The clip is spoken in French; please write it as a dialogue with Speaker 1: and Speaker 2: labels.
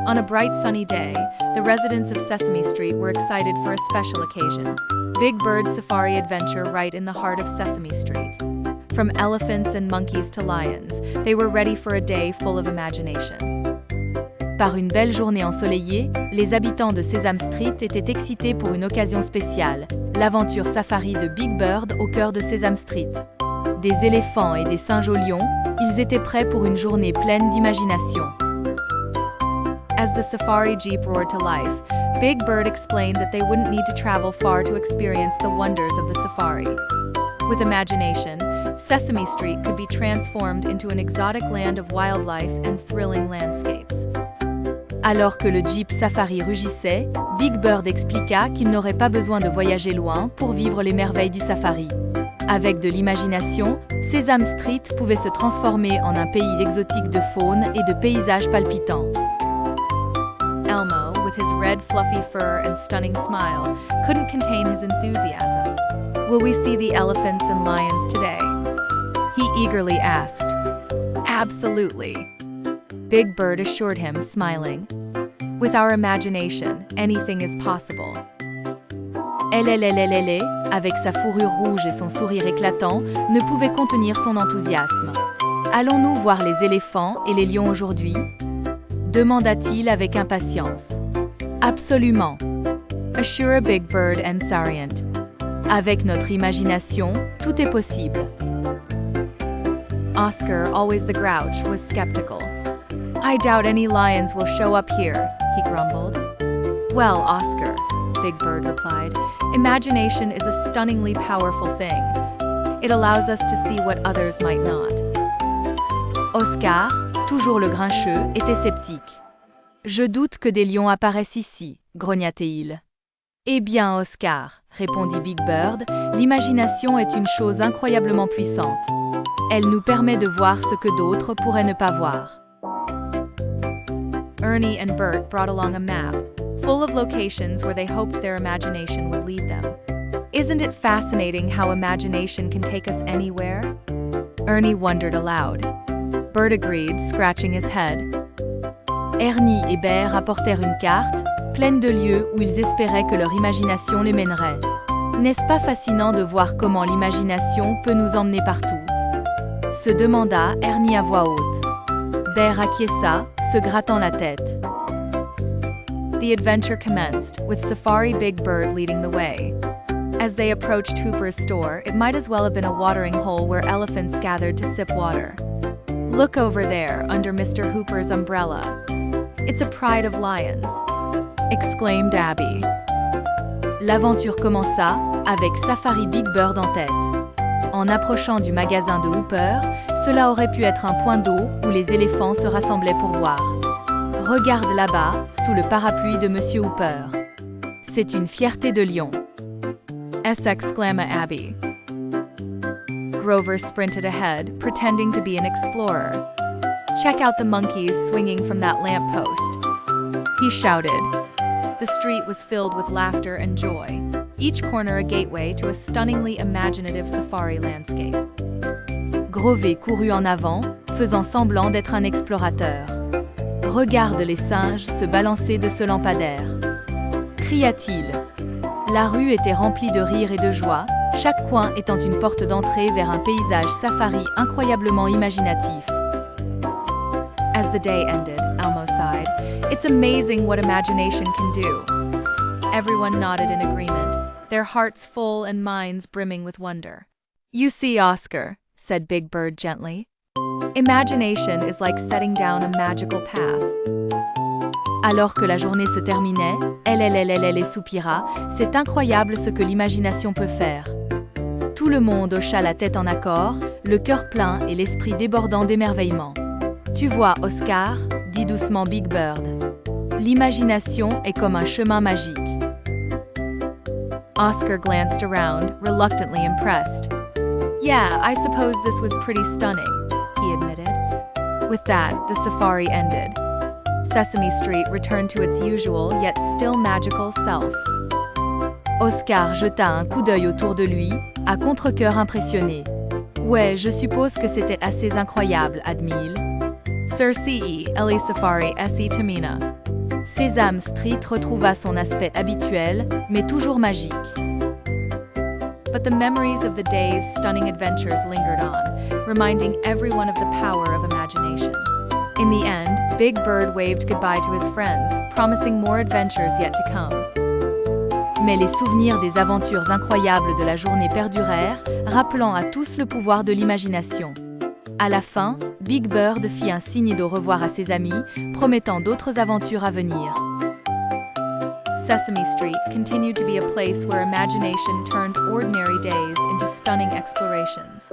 Speaker 1: On a bright sunny day, the residents of Sesame Street were excited for a special occasion. Big Bird Safari Adventure right in the heart of Sesame Street. From elephants and monkeys to lions, they were ready for a day full of imagination. Par une belle journée ensoleillée, les habitants de Sesame Street étaient excités pour une occasion spéciale, l'aventure safari de Big Bird au cœur de Sesame Street. Des éléphants et des singes au lion, ils étaient prêts pour une journée pleine d'imagination. As the safari jeep roared to life, Big Bird explained that they wouldn't need to travel far to experience the wonders of the safari. With imagination, Sesame Street could be transformed into an exotic land of wildlife and thrilling landscapes. Alors que le Jeep Safari rugissait, Big Bird expliqua qu'il n'aurait pas besoin de voyager loin pour vivre les merveilles du safari. Avec de l'imagination, Sesame Street pouvait se transformer en un pays exotique de faune et de paysages palpitants. Elmo, with his red fluffy fur and stunning smile, couldn't contain his enthusiasm. Will we see the elephants and lions today? He eagerly asked. Absolutely. Big Bird assured him, smiling. With our imagination, anything is possible. Elle, avec sa fourrure rouge et son sourire éclatant, ne pouvait contenir son enthousiasme. Allons-nous voir les éléphants et les lions aujourd'hui? Demanda-t-il avec impatience. Absolument. Assure Big Bird and Sarient. Avec notre imagination, tout est possible. Oscar, always the grouch, was skeptical. I doubt any lions will show up here, he grumbled. Well, Oscar, Big Bird replied, imagination is a stunningly powerful thing. It allows us to see what others might not. Oscar, toujours le grincheux, était sceptique. Je doute que des lions apparaissent ici, grogna-t-il. Eh bien, Oscar, répondit Big Bird, l'imagination est une chose incroyablement puissante. Elle nous permet de voir ce que d'autres pourraient ne pas voir. Ernie and Bert brought along a map, full of locations where they hoped their imagination would lead them. Isn't it fascinating how imagination can take us anywhere? Ernie wondered aloud. Bert agreed, scratching his head. Ernie et Bert apportèrent une carte, pleine de lieux où ils espéraient que leur imagination les mènerait. N'est-ce pas fascinant de voir comment l'imagination peut nous emmener partout? Se demanda Ernie à voix haute. Bert acquiesça, se grattant la tête. The adventure commenced, with Safari Big Bird leading the way. As they approached Hooper's store, it might as well have been a watering hole where elephants gathered to sip water. Look over there, under Mr. Hooper's umbrella. It's a pride of lions, exclaimed Abby. L'aventure commença, avec Safari Big Bird en tête. En approchant du magasin de Hooper, cela aurait pu être un point d'eau où les éléphants se rassemblaient pour boire. Regarde là-bas, sous le parapluie de Monsieur Hooper. C'est une fierté de lion. Exclama Abby. Grover sprinted ahead, pretending to be an explorer. Check out the monkeys swinging from that lamppost, he shouted. The street was filled with laughter and joy, each corner a gateway to a stunningly imaginative safari landscape. Grover courut en avant, faisant semblant d'être un explorateur. Regarde les singes se balancer de ce lampadaire, cria-t-il. La rue était remplie de rire et de joie, chaque coin étant une porte d'entrée vers un paysage safari incroyablement imaginatif. As the day ended, Elmo sighed, "It's amazing what imagination can do." Everyone nodded in agreement, their hearts full and minds brimming with wonder. You see, Oscar, said Big Bird gently, imagination is like setting down a magical path. Alors que la journée se terminait, elle soupira, c'est incroyable ce que l'imagination peut faire. Tout le monde hocha la tête en accord, le cœur plein et l'esprit débordant d'émerveillement. Tu vois, Oscar, dit doucement Big Bird. L'imagination est comme un chemin magique. Oscar glanced around, reluctantly impressed. Yeah, I suppose this was pretty stunning, he admitted. With that, the safari ended. Sesame Street returned to its usual yet still magical self. Oscar jeta un coup d'œil autour de lui, à contre-cœur impressionné. Ouais, je suppose que c'était assez incroyable, admit-il. Sir C.E. Ellie Safari S.E. Tamina. Sesame Street retrouva son aspect habituel, mais toujours magique. But the memories of the day's stunning adventures lingered on, reminding everyone of the power of imagination. In the end, Big Bird waved goodbye to his friends, promising more adventures yet to come. Mais les souvenirs des aventures incroyables de la journée perdurèrent, rappelant à tous le pouvoir de l'imagination. À la fin, Big Bird fit un signe de revoir à ses amis, promettant d'autres aventures à venir. Sesame Street continued to be a place where imagination turned ordinary days into stunning explorations.